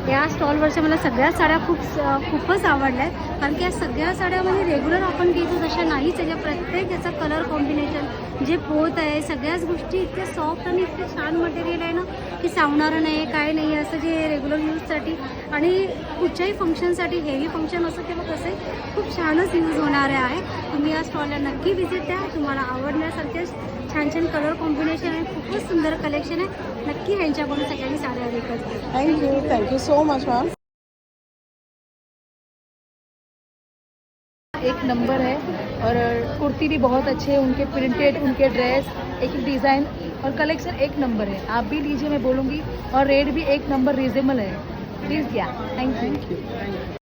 या स्टॉलवरच्या मला सगळ्या साड्या खूपच आवडल्या आहेत, कारण की या सगळ्या साड्यामध्ये रेग्युलर आपण घेतो तशा नाहीच आहे. प्रत्येक याचा कलर कॉम्बिनेशन जे पोत आहे, सगळ्याच गोष्टी इतक्या सॉफ्ट आणि इतके छान मटेरियल आहे ना की सांगणारं नाही काय नाही असं, जे रेग्युलर यूजसाठी आणि कुठच्याही फंक्शनसाठी, हेवी फंक्शन असं किंवा कसं खूप छानच यूज होणारे आहे. तुम्ही या स्टॉलला नक्की व्हिजिट द्या, तुम्हाला आवडण्यासारखे छान छान कलर कॉम्बिनेशन आहे, खूपच सुंदर कलेक्शन आहे. नक्की ह्यांच्याकडून सगळ्यांनी साड्या विकत घ्या. Thank you so much ma'am. एक नंबर है और कुर्ती भी बहुत अच्छे हैं, उनके प्रिंटेड, उनके ड्रेस एक एक डिज़ाइन और कलेक्शन एक नंबर है। आप भी लीजिए मैं बोलूँगी, और रेट भी एक नंबर रीजनेबल है। प्लीज़ क्या, थैंक यू।